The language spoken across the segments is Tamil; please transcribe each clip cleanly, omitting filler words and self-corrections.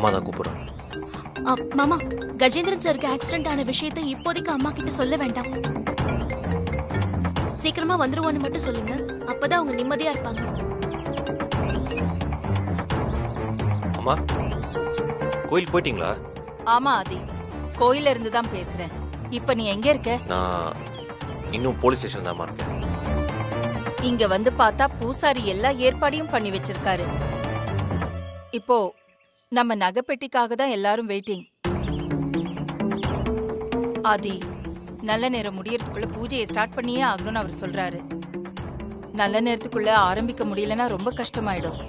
அம்மா தான் கூப்பிடுறாங்க. மாமா, கஜேந்திரன் சாருக்கு ஆக்சிடென்ட் ஆன விஷயத்தை இப்போதைக்கு அம்மா கிட்ட சொல்ல வேண்டாம். சீக்கிரமா வந்துருவோன்னு மட்டும் சொல்லுங்க. அப்பதான் அவங்க நிம்மதியா இருப்பாங்க. அம்மா, கோயிலுக்கு போயிட்டீங்களா? ஆமா ஆதி, கோயில இருந்து தான் பேசுறேன். இப்ப நீ எங்க இருக்க? நான் இன்னும் போலீஸ் ஸ்டேஷன் தான் இருக்கேன். இங்க வந்து பார்த்தா பூசாரி எல்லா ஏற்பாடையும் பண்ணி வச்சிருக்காரு. இப்போ நம்ம நகைப்பெட்டிக்காக தான் எல்லாரும் வெயிட்டிங். ஆதி, நல்ல நேரம் முடியறதுக்குள்ள பூஜையை ஸ்டார்ட் பண்ணியே ஆகணும்னு அவர் சொல்றாரு. நல்ல நேரத்துக்குள்ள ஆரம்பிக்க முடியலன்னா ரொம்ப கஷ்டமாயிடும்.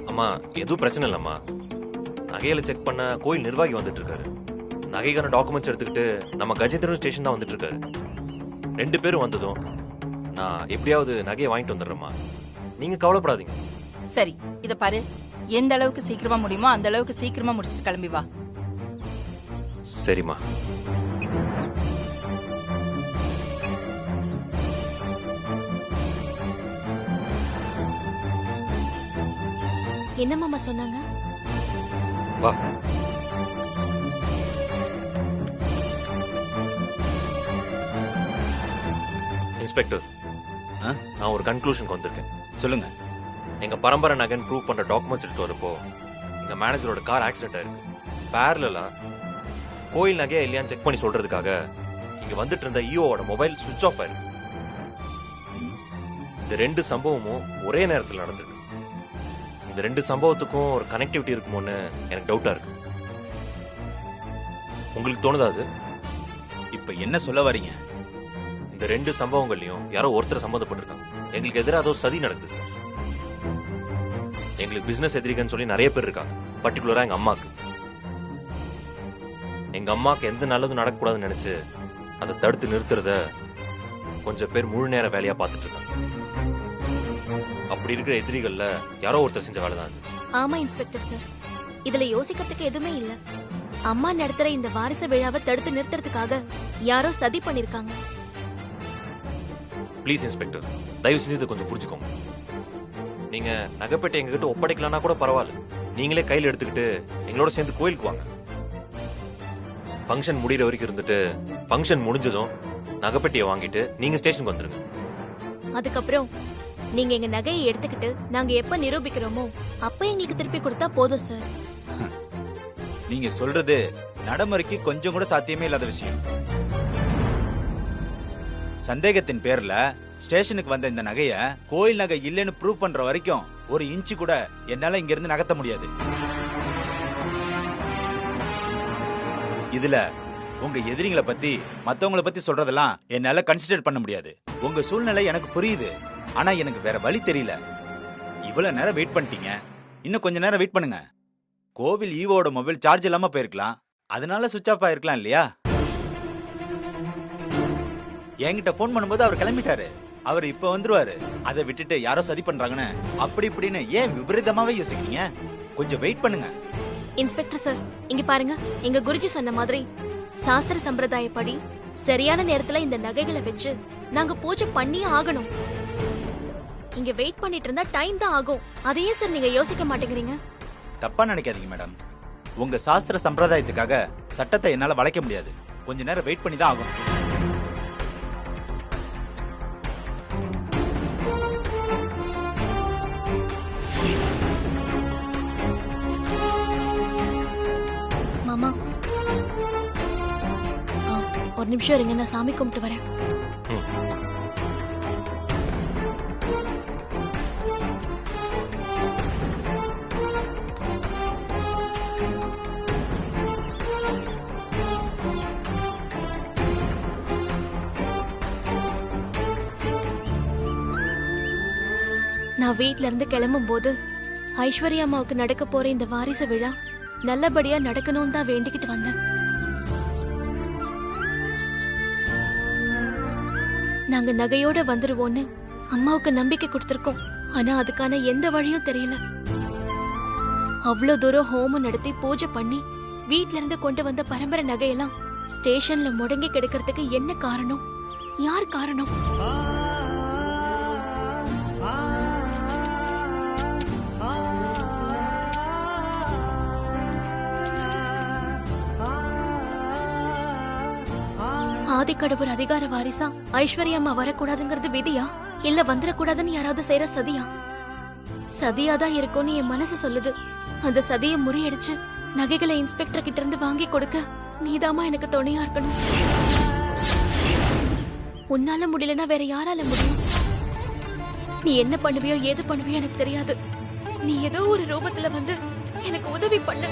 அம்மா, எதுவும் பிரச்சனை இல்லம்மா. நகையில செக் பண்ண கோயில் நிர்வாகி வந்துட்டு இருக்காரு. நகைக்கான டாக்குமெண்ட்ஸ் எடுத்துக்கிட்டு நம்ம கஜேந்திரன் ஸ்டேஷன் தான் வந்துட்டு இருக்காரு. 2 பேரும் வந்ததும் நான் எப்படியாவது நகையை வாங்கிட்டு வந்துடுறேம்மா. நீங்க கவலைப்படாதீங்க. சரி, இத பாரு, எந்த அளவுக்கு சீக்கிரமா முடியுமோ அந்த அளவுக்கு சீக்கிரமா முடிச்சிட்டு கிளம்பி வா. சரிம்மா. என்ன மாமா சொன்னாங்க? வா. இன்ஸ்பெக்டர், நான் ஒரு கன்க்ளூஷனுக்கு வந்திருக்கேன். சொல்லுங்க. எங்க பரம்பரை நகைன்னு ப்ரூவ் பண்ற டாக்குமெண்ட்ஸ் எடுத்து வரப்போ எங்க மேனேஜரோட கார் ஆக்சிடென்ட் ஆயிருக்கு. பேரலா கோயில் நகையா இல்லையான்னு செக் பண்ணி சொல்றதுக்காக இங்க வந்துட்டு இருந்த ஈஓவோட மொபைல் சுவிட்ச் ஆஃப் ஆயிருக்கு. இந்த 2 சம்பவமும் ஒரே நேரத்தில் நடந்திருக்கு. இந்த 2 சம்பவத்துக்கும் ஒரு கனெக்டிவிட்டி இருக்குமோன்னு எனக்கு டவுட்டா இருக்கு. உங்களுக்கு தோணுதா அது? இப்ப என்ன சொல்ல வரீங்க? இந்த 2 சம்பவங்கள்லயும் யாரோ ஒருத்தர் சம்பந்தப்பட்டிருக்காங்க. எங்களுக்கு எதிராக அதோ சதி நடக்குது சார். எங்களுக்கு பிசினஸ் எதிரிகன்னு சொல்லி நிறைய பேர் இருக்காங்க. பர்டிகுலரா எங்க அம்மாக்கு. எங்க அம்மாக்கு எந்த நல்லதும் நடக்கக்கூடாதுன்னு நினைச்சு அதை தடுத்து நிறுத்துறத கொஞ்சம் பேர் முழு நேர வேலையா பார்த்துட்டு இருக்காங்க. அப்படி இருக்கிற எதிரிகள்ல யாரோ ஒருத்தர் செஞ்ச வேலை தான். ஆமா இன்ஸ்பெக்டர் சார், இதுல யோசிக்கிறதுக்கு எதுவுமே இல்ல. அம்மா நடத்துற இந்த வாரிசு விழாவை தடுத்து நிறுத்துறதுக்காக யாரோ சதி பண்ணிருக்காங்க. ப்ளீஸ் இன்ஸ்பெக்டர், தயவு செஞ்சு இதை கொஞ்சம் புரிஞ்சுக்கோங்க. நீங்க நகைப்பேட்டை எங்ககிட்ட ஒப்படைக்கலன்னா கூட பரவாயில்ல. நீங்களே கையில் எடுத்துக்கிட்டு எங்களோட சேர்ந்து கோயிலுக்கு வாங்க. ஃபங்க்ஷன் முடிகிற வரைக்கும் இருந்துட்டு ஃபங்க்ஷன் முடிஞ்சதும் நகைப்பெட்டியை வாங்கிட்டு நீங்க ஸ்டேஷனுக்கு வந்துருங்க. அதுக்கப்புறம் நீங்க எங்க நகையை எடுத்துக்கிட்டு நாங்க எப்ப நிரூபிக்கிறோமோ அப்ப எங்களுக்கு திருப்பி கொடுத்தா போதும் சார். நீங்க சொல்றது நடைமுறைக்கு கொஞ்சம் கூட சாத்தியமே இல்லாத விஷயம். சந்தேகத்தின் பேர்ல ஸ்டேஷனுக்கு வந்த இந்த நகைய கோயில் நகை இல்லைன்னு ப்ரூவ் பண்ற வரைக்கும் ஒரு இன்ச்சு கூட என்னால இங்க இருந்து நகர்த்த முடியாது. இதுல உங்க எதிரிகளை பத்தி மத்தவங்களை பத்தி சொல்றதெல்லாம் என்னால கன்சிடர் பண்ண முடியாது. உங்க சூழ்நிலை எனக்கு புரியுது, ஆனா எனக்கு வேற வழி தெரியல. இவ்வளவு நேரம் வெயிட் பண்ணிட்டீங்க, இன்னும் கொஞ்ச நேரம் வெயிட் பண்ணுங்க. கோவில் ஈவோட மொபைல் சார்ஜ் இல்லாம போயிருக்கலாம், அதனால சுவிட்ச் ஆஃப் ஆயிருக்கலாம் இல்லையா? என்கிட்ட போன் பண்ணும்போது அவர் கிளம்பிட்டாரு. அவர் இப்ப வந்துருவாரு. அதை விட்டுட்டு யாரோ சதி பண்றாங்கன்னு அப்படி இப்படின்னு ஏன் விபரீதமாவே யோசிக்கிறீங்க? கொஞ்சம் வெயிட் பண்ணுங்க. இன்ஸ்பெக்டர் சார், இங்க பாருங்க, எங்க குருஜி சொன்ன மாதிரி சாஸ்திர சம்பிரதாயப்படி சரியான நேரத்துல இந்த நகைகளை வச்சு நாங்க பூஜை பண்ணியே ஆகணும். இங்க வெயிட் பண்ணிட்டு இருந்தா டைம் தான் ஆகும். அதையே சார் நீங்க யோசிக்க மாட்டேங்கிறீங்க. தப்பா நினைக்காதீங்க மேடம். உங்க சாஸ்திர சம்பிரதாயத்துக்காக சட்டத்தை என்னால வளைக்க முடியாது. கொஞ்ச நேரம் வெயிட் பண்ணி தான் ஆகும். மாமா, ஒரு நிமிஷம் இருங்க, நான் சாமி கும்பிட்டு வரேன். நான் வீட்ல இருந்து கிளம்பும் போது ஐஸ்வர்யா அம்மாவுக்கு நடக்க போற இந்த வாரிசு விழா நல்லபடியா நடக்கணும்னு தான் வேண்டிக்கிட்டு வந்தேன். நாங்க நகையோட வந்துருவோன்னு அம்மாவுக்கு நம்பிக்கை கொடுத்திருக்கோம். ஆனா அதுக்கான எந்த வழியும் தெரியல. அவ்வளவு தூரம் ஹோமம் நடத்தி பூஜை பண்ணி வீட்ல இருந்து கொண்டு வந்த பரம்பரை நகையெல்லாம் ஸ்டேஷன்ல முடங்கி கிடக்கிறதுக்கு என்ன காரணம்? யார் காரணம்? ஆதிக்கடவுர் அதிகார வாரிசா ஐஸ்வர்யா அம்மா வரக்கூடாதுங்கிறது விதியா இல்ல வந்துடக்கூடாதுன்னு யாராவது செய்யற சதியா? சதியாதான் இருக்கும்னு என் மனசு சொல்லுது. அந்த சதியை முறியடிச்சு நகைகளை இன்ஸ்பெக்டர் கிட்ட இருந்து வாங்கி கொடுக்க நீதாமா எனக்கு துணையா இருக்கணும். உன்னால முடியலன்னா வேற யாரால முடியும்? நீ என்ன பண்ணுவியோ ஏது பண்ணுவியோ எனக்கு தெரியாது. நீ ஏதோ ஒரு ரூபத்துல வந்து எனக்கு உதவி பண்ணு.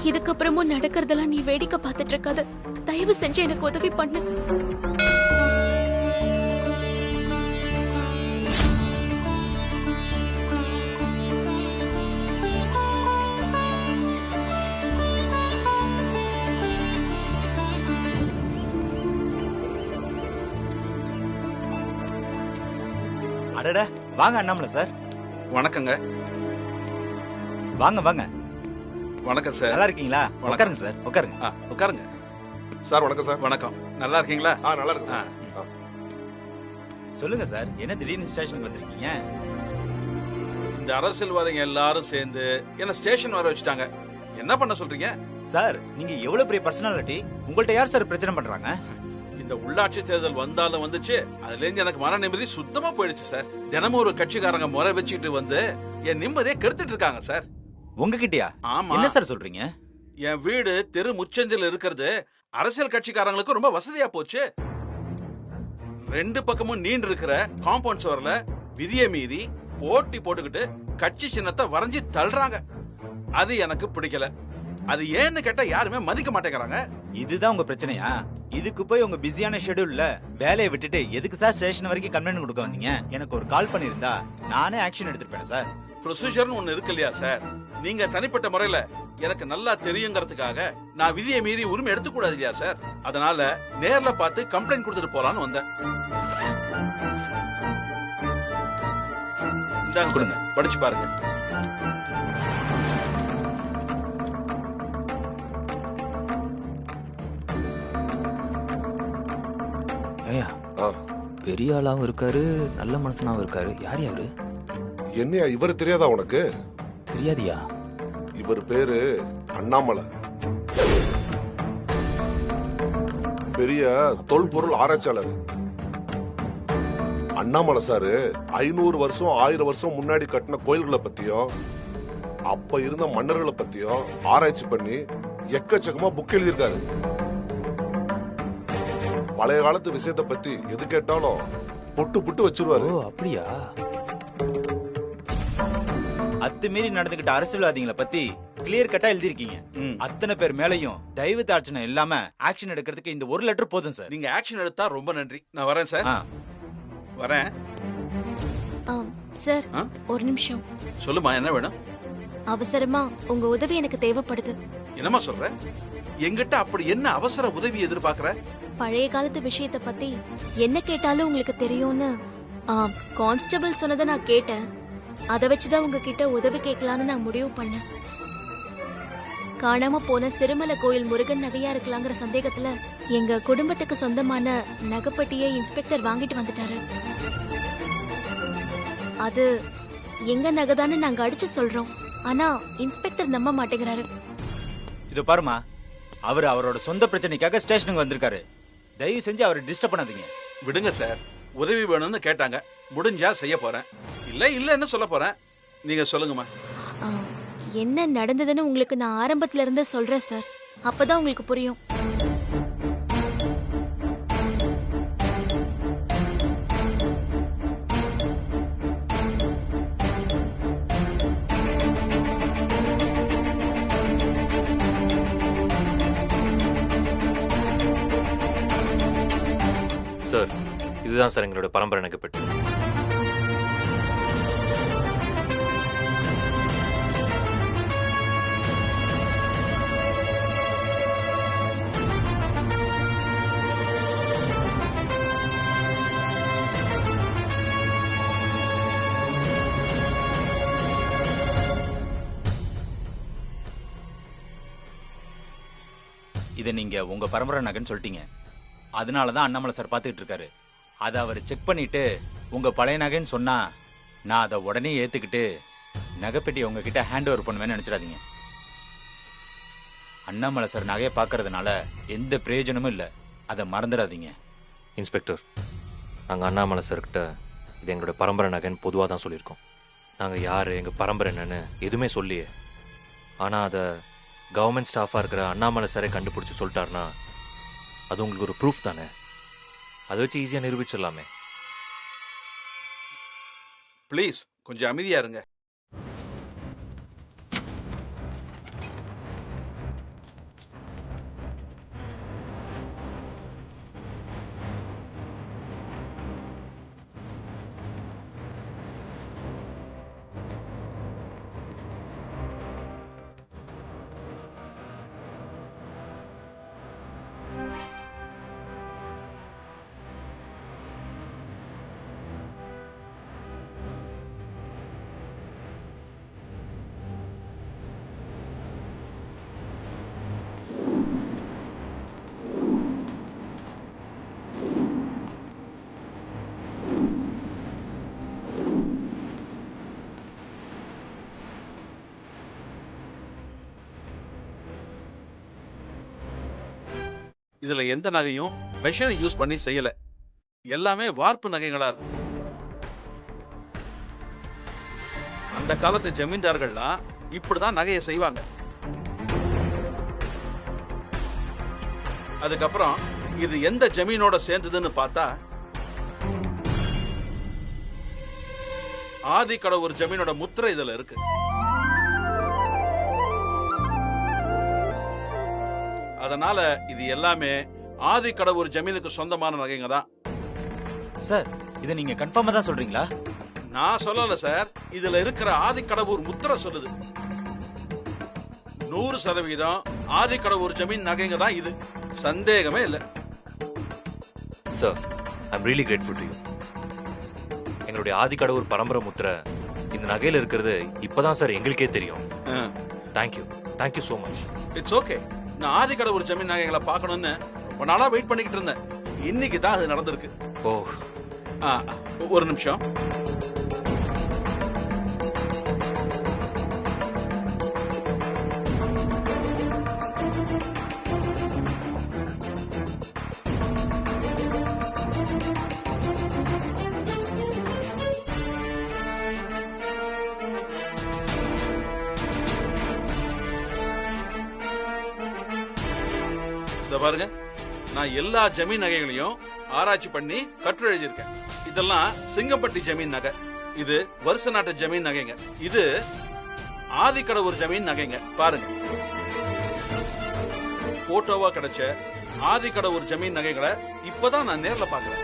இதுக்கப்புறமும் நடக்கிறதெல்லாம் நீ வேடிக்கை பார்த்துட்டு இருக்காத. தயவு செஞ்சு எனக்கு உதவி பண்ணு. அடடா, வாங்க அண்ணாமலை சார். வணக்கங்க. வாங்க வாங்க. வணக்கம் சார். நல்லா இருக்கீங்களா? உட்காருங்க சார், உட்காருங்க. உட்காருங்க சார். வணக்கம் சார். வணக்கம். நல்லா இருக்கீங்களா? நல்லா இருக்கு சார். சொல்லுங்க சார், என்ன திடீர்னு ஸ்டேஷனுக்கு வந்திருக்கீங்க? இந்த அரசியல்வாதிங்க எல்லாரும் சேர்ந்து என்ன ஸ்டேஷன் வர வச்சுட்டாங்க. என்ன பண்ண சொல்றீங்க? சார், நீங்க எவ்வளவு பெரிய பர்சனாலிட்டி, உங்கள்ட்ட யார் சார் பிரச்சனை பண்றாங்க? இந்த உள்ளாட்சி தேர்தல் வந்தாலும் வந்துச்சு, அதுல இருந்து எனக்கு மன நிம்மதி சுத்தமா போயிடுச்சு சார். தினமும் ஒரு கட்சிக்காரங்க முறை வச்சுட்டு வந்து என் நிம்மதியை கெடுத்துட்டு இருக்காங்க சார். உங்ககிட்டயா? ஆமா. என்ன சார் சொல்றீங்க? என் வீடு தெரு முச்சந்தில் இருக்கிறது அரசியல் கட்சிக்காரங்களுக்கு ரொம்ப வசதியா போச்சு. 2 பக்கமும் நீண்டு இருக்கிற காம்பவுண்ட் சுவர்ல விதியை மீறி போட்டி போட்டுக்கிட்டு கட்சி சின்னத்தை வரைஞ்சி தள்ளுறாங்க. அது எனக்கு பிடிக்கல. அது ஏன்னு கேட்டா யாருமே மதிக்க மாட்டேங்கிறாங்க. இதுதான் உங்க பிரச்சனையா? இதுக்கு போய் உங்க பிஸியான ஷெட்யூல்ல வேலையை விட்டுட்டு எதுக்கு சார் ஸ்டேஷன் வரைக்கும் கம்ப்ளைண்ட் கொடுக்க வந்தீங்க? எனக்கு ஒரு கால் பண்ணிருந்தா நானே ஆக்ஷன் எடுத்துருப்பேன் சார். ப்ரொசீஜர்னு ஒண்ணு இருக்கு இல்லையா சார்? நீங்க தனிப்பட்ட முறையில எனக்கு நல்லா தெரியுங்கிறதுக்காக நான் விதியை மீறி உரிமை எடுத்துக்கூடாது இல்லையா சார்? அதனால நேர்ல பார்த்து கம்ப்ளைண்ட் கொடுத்துட்டு போலான்னு வந்தேன். கொடுங்க, படிச்சு பாருங்க. ஐயா, பெரிய ஆளாவும் இருக்காரு, நல்ல மனுஷனாவும் இருக்காரு. யார் யாரு? என்னையா இவர் தெரியாதா உனக்கு? தெரியாதியா? இவர் பேரு அண்ணாமலை. பெரிய தொல்பொருள் ஆராய்ச்சியாளர். அண்ணாமலை சாரு 500 வருஷம் 1000 வருஷம் முன்னாடி கட்டின கோயில்களை பத்தியும் அப்ப இருந்த மன்னர்களை பத்தியும் ஆராய்ச்சி பண்ணி எக்கச்சக்கமா புக் எழுதியிருக்காரு. பழைய காலத்து விஷயத்தை பத்தி எது கேட்டாலும் புட்டு புட்டு வச்சிருவாரு. ஓ, அப்படியா? அத்துமீறி நடந்துகிட்ட அரசியல்வாதிகளை பத்தி கிளியர் கட்டா எழுதிருக்கீங்க. அத்தனை பேர் மேலையும் தயவு தாட்சணை இல்லாம ஆக்ஷன் எடுக்கிறதுக்கு இந்த ஒரு லெட்டர் போதும் சார். நீங்க ஆக்ஷன் எடுத்தா ரொம்ப நன்றி. நான் வரேன் சார். வரேன். சார், ஒரு நிமிஷம். சொல்லுமா, என்ன வேணும்? அவசரமா உங்க உதவி எனக்கு தேவைப்படுது. என்னமா சொல்ற? எங்கிட்ட அப்படி என்ன அவசர உதவி எதிர்பார்க்கற? பழைய காலத்து விஷயத்தை பத்தி என்ன கேட்டாலும் உங்களுக்கு தெரியும்னு கான்ஸ்டபிள் சொன்னதை நான் கேட்டேன். அதை வச்சுதான் உங்ககிட்ட உதவி கேட்கலான்னு நான் முடிவு பண்ணேன். காணாம போன சிறுமலை கோயில் முருகன் நகையா இருக்கலாங்கிற சந்தேகத்துல எங்க குடும்பத்துக்கு சொந்தமான நகைப்பட்டியை இன்ஸ்பெக்டர் வாங்கிட்டு வந்துட்டாரு. அது எங்க நகைதான்னு நாங்க அடிச்சு சொல்றோம். ஆனா இன்ஸ்பெக்டர் நம்ப மாட்டேங்கிறாரு. இது பாருமா, அவர் அவரோட சொந்த பிரச்சனைக்காக ஸ்டேஷனுக்கு வந்திருக்காரு. தயவு செஞ்சு அவரை டிஸ்டர்ப் பண்ணாதீங்க. விடுங்க சார். உதவி வேணும்னு கேட்டாங்க, முடிஞ்சா செய்ய போறேன். இல்லன்னு சொல்ல போறேன். நீங்க சொல்லுங்கம்மா. என்ன நடந்ததுன்னு உங்களுக்கு நான் ஆரம்பத்துல இருந்து சொல்றேன் சார். அப்பதான் உங்களுக்கு புரியும். சார், இதுதான் சார் எங்களோட பரம்பரை நகைப்பட்டி. இதை நீங்க உங்க பரம்பரை நகைன்னு சொல்லிட்டீங்க. அதனாலதான் அண்ணாமலை சார் பாத்துக்கிட்டு இருக்காரு. அதை அவர் செக் பண்ணிட்டு உங்க பழைய நகைன்னு சொன்னா நான் அதை உடனே ஏத்துக்கிட்டு நகைப்பெட்டி உங்ககிட்ட ஹேண்ட் ஓவர் பண்ணுவேன்னு நினைச்சிடாதீங்க. அண்ணாமலை சார் நகையை பார்க்கறதுனால எந்த பிரயோஜனமும் இல்லை, அதை மறந்துடாதீங்க. இன்ஸ்பெக்டர், நாங்கள் அண்ணாமலை சார்கிட்ட இது எங்களோட பரம்பரை நகைன்னு பொதுவாக தான் சொல்லியிருக்கோம். நாங்கள் யார், எங்கள் பரம்பரை என்னன்னு எதுவுமே சொல்லியே. ஆனால் அதை கவர்மெண்ட் ஸ்டாஃபாக இருக்கிற அண்ணாமலை சாரே கண்டுபிடிச்சி சொல்லிட்டாருன்னா அது உங்களுக்கு ஒரு ப்ரூஃப் தானே. அதை வச்சு ஈஸியாக நிரூபிச்சிடலாமே. ப்ளீஸ் கொஞ்சம் அமைதியா இருங்க. இதுல எந்த நகையும் மெஷினை யூஸ் பண்ணி செய்யல. எல்லாமே வார்ப்பு நகைகளா இருக்கும். அந்த காலத்து ஜமீன்தார்கள்லாம் இப்படிதான் நகையை செய்வாங்க. அதுக்கப்புறம் இது எந்த ஜமீனோட சேர்ந்ததுன்னு பார்த்தா ஆதி கடவுர் ஜமீனோட முத்திரை இதுல இருக்கு. அதனால இது எல்லாமே ஆதி கடவுர் ஜமீனுக்கு சொந்தமான நகைங்க தான். சார், இதை நீங்க கன்ஃபார்மா தான் சொல்றீங்களா? நான் சொல்லல சார், இதுல இருக்கிற ஆதி கடவுர் முத்திரை சொல்லுது. 100% ஆதி கடவுர் ஜமீன் நகைங்க தான் இது, சந்தேகமே இல்லை. Sir, I'm really grateful to you. எங்களுடைய ஆதி கடவுர் பரம்பரை முத்திரை இந்த நகையில் இருக்கிறது இப்பதான் சார் எங்களுக்கே தெரியும். Thank you, thank you so much. It's okay. நான் ஆதி கடவுர் ஜமீன் நகைகளை பார்க்கணும்னு ரொம்ப நாளா வெயிட் பண்ணிக்கிட்டு இருந்தேன். இன்னைக்கு தான் அது நடந்திருக்கு. ஓ, ஒரு நிமிஷம். பாருங்க, நான் எல்லா ஜமீன் நகைகளையும் ஆராய்ச்சி பண்ணி கட்டுரை எழுதியிருக்கேன். இதெல்லாம் சிங்கம்பட்டி ஜமீன் நகை, இது வருஷ நாட்டு ஜமீன் நகைங்க, இது ஆதிக்கடவுர் ஜமீன் நகைங்க. பாருங்க, போட்டோவா கிடைச்ச ஆதிக்கடவுர் ஜமீன் நகைகளை இப்பதான் நான் நேர்ல பாக்குறேன்.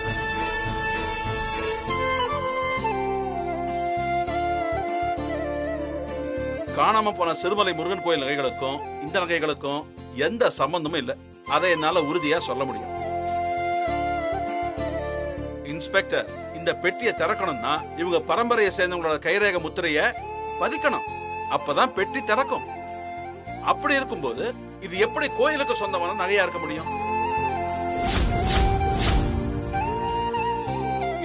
காணாம போன சிறுமலை முருகன் கோயில் நகைகளுக்கும் இந்த நகைகளுக்கும் எந்த சம்பந்தமும் இல்லை. அதை என்னால உறுதியா சொல்ல முடியும். இன்ஸ்பெக்டர், இந்த பெட்டியை திறக்கணும்னா இவங்க பரம்பரையை சேர்ந்தவங்களோட கைரேக முத்திரைய பதிக்கணும். அப்பதான் பெட்டி திறக்கும். அப்படி இருக்கும்போது இது எப்படி கோயிலுக்கு சொந்தமான நகையா இருக்க முடியும்?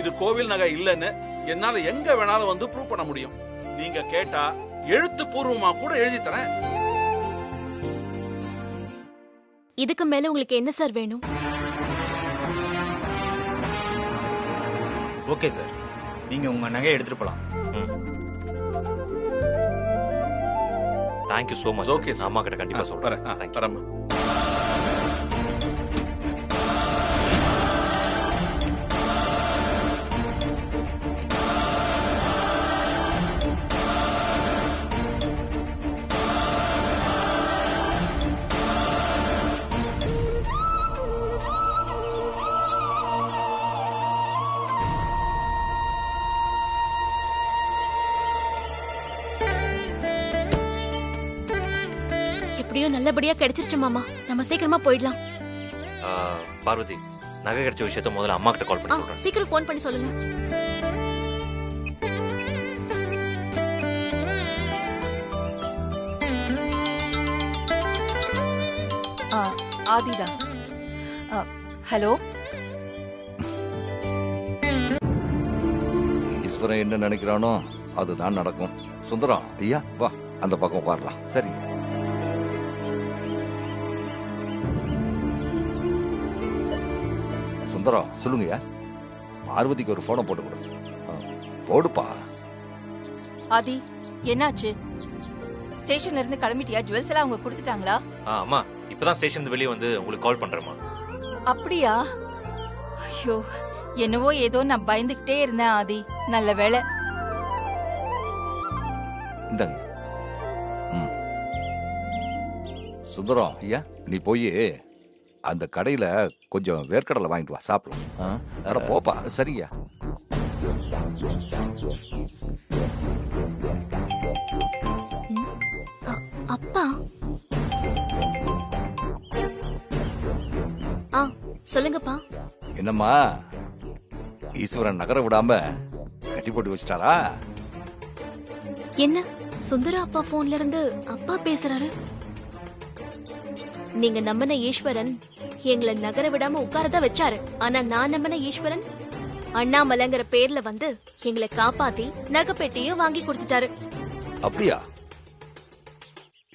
இது கோவில் நகை இல்லைன்னு என்னால எங்க வேணாலும் வந்து ப்ரூவ் பண்ண முடியும். நீங்க கேட்டா எழுத்துப்பூர்வமா கூட எழுதி தரேன். இதுக்கு மேல உங்களுக்கு என்ன சார் வேணும்? ஓகே சார், நீங்க உங்க நகையை எடுத்துட்டு போலாம். Thank you so much. ஓகே, அம்மா கிட்ட கண்டிப்பா சொல்றேன். வரேன். நல்லபடியா கிடைச்சிருச்சு மாமா. நம்ம சீக்கிரமா போயிடலாம். பார்வதி, நகை கிடைச்ச விஷயத்த முதல்ல அம்மா கிட்ட கால் பண்ணி சொல்றேன். சீக்கிரம் ஃபோன் பண்ணி சொல்லுங்க. ஆதிதா. ஹலோ. ஈஸ்வரன் என்ன நினைக்கிறானோ அதுதான் நடக்கும். சுந்தரம் ஐயா வா அந்த பக்கம் உட்காரலாம். சரிங்க. சுந்தரம் சொல்லுங்கய்யா. பார்வதிக்கு ஒரு போனை போட்டு கொடு. போடுப்பா. ஆதி என்னாச்சு? ஸ்டேஷன்ல இருந்து கிளம்பிட்டியா? ஜுவல்ஸ் எல்லாம் அவங்க கொடுத்துட்டாங்களா? அம்மா இப்பதான் ஸ்டேஷன் இருந்து வெளியே வந்து உங்களுக்கு கால் பண்றேம்மா. அப்படியா? ஐயோ, என்னவோ ஏதோ நான் பயந்துகிட்டே இருந்தேன் ஆதி. நல்ல வேளை. இந்தாங்க. சுந்தரம் ஐயா நீ போய் அந்த கடையில கொஞ்சம் வேர்க்கடலை வாங்கிட்டு வா, சாப்பிடலாம். அட போப்பா. சரியா? அப்பா சொல்லுங்கப்பா. என்னம்மா ஈஸ்வரன் நகர விடாம கட்டி போட்டு வச்சிட்டாரா? என்ன சுந்தர அப்பா போன்ல இருந்து அப்பா பேசுறாரு? நீங்க நம்பின ஈஸ்வரன் எங்களை நகர விடாம உட்காரதான் வச்சாரு. ஆனா நான் நம்பின ஈஸ்வரன் அண்ணாமலைங்கிற பேர்ல வந்து எங்களை காப்பாத்தி நகைப்பெட்டியும் வாங்கி கொடுத்துட்டாரு. அப்படியா?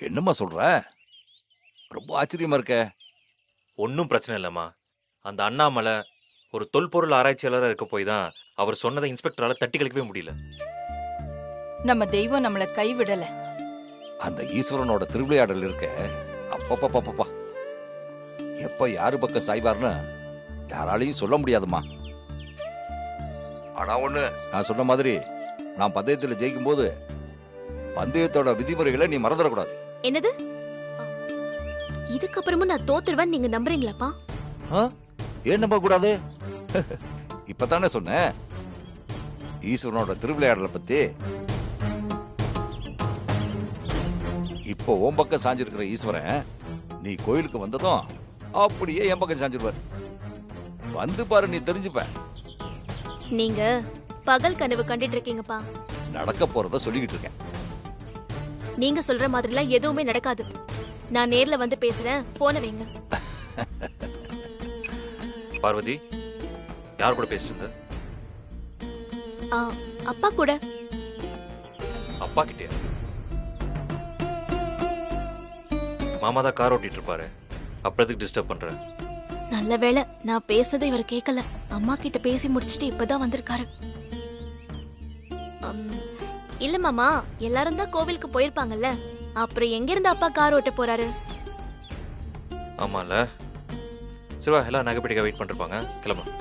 என்னம்மா சொல்ற? ரொம்ப ஆச்சரியமா இருக்க. ஒன்றும் பிரச்சனை இல்லைம்மா. அந்த அண்ணாமலை ஒரு தொல்பொருள் ஆராய்ச்சியாளராக இருக்க போய் தான் அவர் சொன்னதை இன்ஸ்பெக்டரால தட்டி கழிக்கவே முடியல. நம்ம தெய்வம் நம்மள கைவிடல. அந்த ஈஸ்வரனோட திருவிளையாடல் இருக்க அப்பப்பா எப்ப யாரு பக்கம் சாய்வார்னு யாராலையும் சொல்ல முடியாதுமா. ஆனா ஒண்ணு, நான் சொன்ன மாதிரி நான் பந்தயத்துல ஜெயிக்கும் போது பந்தயத்தோட விதிமுறைகளை நீ மறந்துடக்கூடாது. என்னது? இதுக்கப்புறமும் நான் தோத்துருவேன் நீங்க நம்புறீங்களாப்பா? ஏன் நம்ப கூடாது? இப்பதானே சொன்னேன் ஈஸ்வரனோட திருவிளையாடலை பத்தி. இப்போ உன் பக்கம் சாஞ்சிருக்கிற ஈஸ்வரன் நீ கோயிலுக்கு வந்ததும் அப்படியே என் பக்கம் சாஞ்சிருவார். வந்து பாரு, நீ தெரிஞ்சுப்ப. நீங்க பகல் கனவு கண்டுட்டு இருக்கீங்கப்பா. நடக்க போறத சொல்லிக்கிட்டு இருக்கேன். நீங்க சொல்ற மாதிரிலாம் எதுவுமே நடக்காது. நான் நேர்ல வந்து பேசுறேன். போனை வைங்க. பார்வதி யார் கூட பேசிட்டு இருந்த? அப்பா கூட. அப்பா கிட்டயா? மாமா தான் கார் ஓட்டிட்டு இருப்பாரு, அப்புறத்துக்கு டிஸ்டர்ப் பண்ற. நல்ல வேளை நான் பேசுனதை இவர் கேட்கல. அம்மா கிட்ட பேசி முடிச்சிட்டு இப்பதான் வந்திருக்காரு. இல்ல மாமா, எல்லாரும் தான் கோவிலுக்கு போயிருப்பாங்கல்ல, அப்புறம் எங்க இருந்து அப்பா கார் ஓட்ட போறாரு? ஆமால. சிவா எல்லாம் நகைப்பெட்டிக்க வெயிட் பண்ணிருப்பாங்க, கிளம்பலாம்.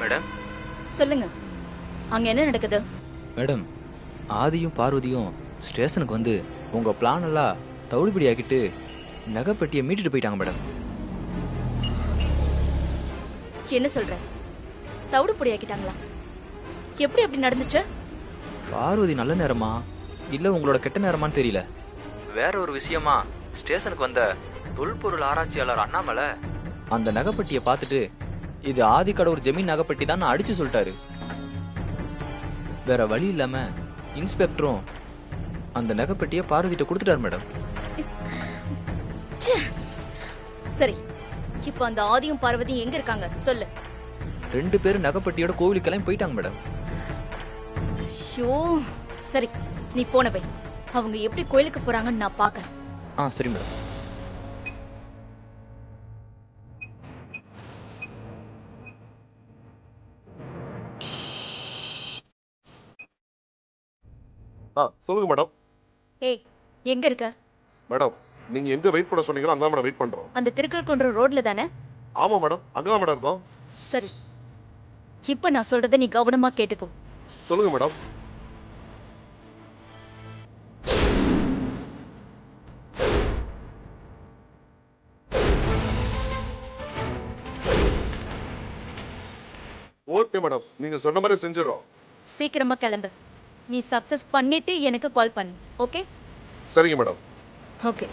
மேடம் சொல்லுங்க, அங்க என்ன நடக்குது? மேடம், ஆதியும் பார்வதியும் ஸ்டேஷனுக்கு வந்து உங்க பிளான் எல்லாம் தவிடுபடி ஆக்கிட்டு நகைப்பெட்டியை மீட்டுட்டு போயிட்டாங்க மேடம். என்ன சொல்ற? தவிடுபடி ஆக்கிட்டாங்களா? எப்படி அப்படி நடந்துச்சு? பார்வதி நல்ல நேரமா இல்ல உங்களோட கெட்ட நேரமான்னு தெரியல. வேற ஒரு விஷயமா ஸ்டேஷனுக்கு வந்த தொல்பொருள் ஆராய்ச்சியாளர் அண்ணாமலை அந்த நகைப்பெட்டியை பார்த்துட்டு இது ஆதிக்கடவுர் ஜமீன் நகைப்பெட்டி தான் அடிச்சு சொல்லிட்டாரு. வேற வழி இல்லாம இன்ஸ்பெக்டரும் அந்த நகைப்பெட்டியை பார்வதிட்ட கொடுத்துட்டாரு மேடம். சரி, இப்போ அந்த ஆதியும் பார்வதியும் எங்க இருக்காங்க சொல்லு. 2 பேரும் நகைப்பெட்டியோட கோவிலுக்கு கிளம்பி போயிட்டாங்க மேடம். ஐயோ, சரி நீ போன வை. அவங்க எப்படி கோயிலுக்கு போறாங்கன்னு நான் பாக்கறேன். சரி மேடம். சொல்லுங்க மேடம். ஏய், எங்க இருக்க? மேடம் நீங்க எங்க வெயிட் பண்ண சொன்னீங்களோ அங்க மேடம் வெயிட் பண்றோம். அந்த திருக்கல்குன்ற ரோட்ல தானே? ஆமா மேடம், அங்கதான் மேடம் இருக்கோம். சரி, இப்ப நான் சொல்றதை நீ கவனமா கேட்டுக்கோ. சொல்லுங்க மேடம். ஓகே மேடம், நீங்க சொன்ன மாதிரி செஞ்சிடறோம். சீக்கிரமா கிளம்பு. நீ சக்சஸ் பண்ணிட்டு எனக்கு கால் பண்ணு. ஓகே? சரிங்க மேடம். ஓகே.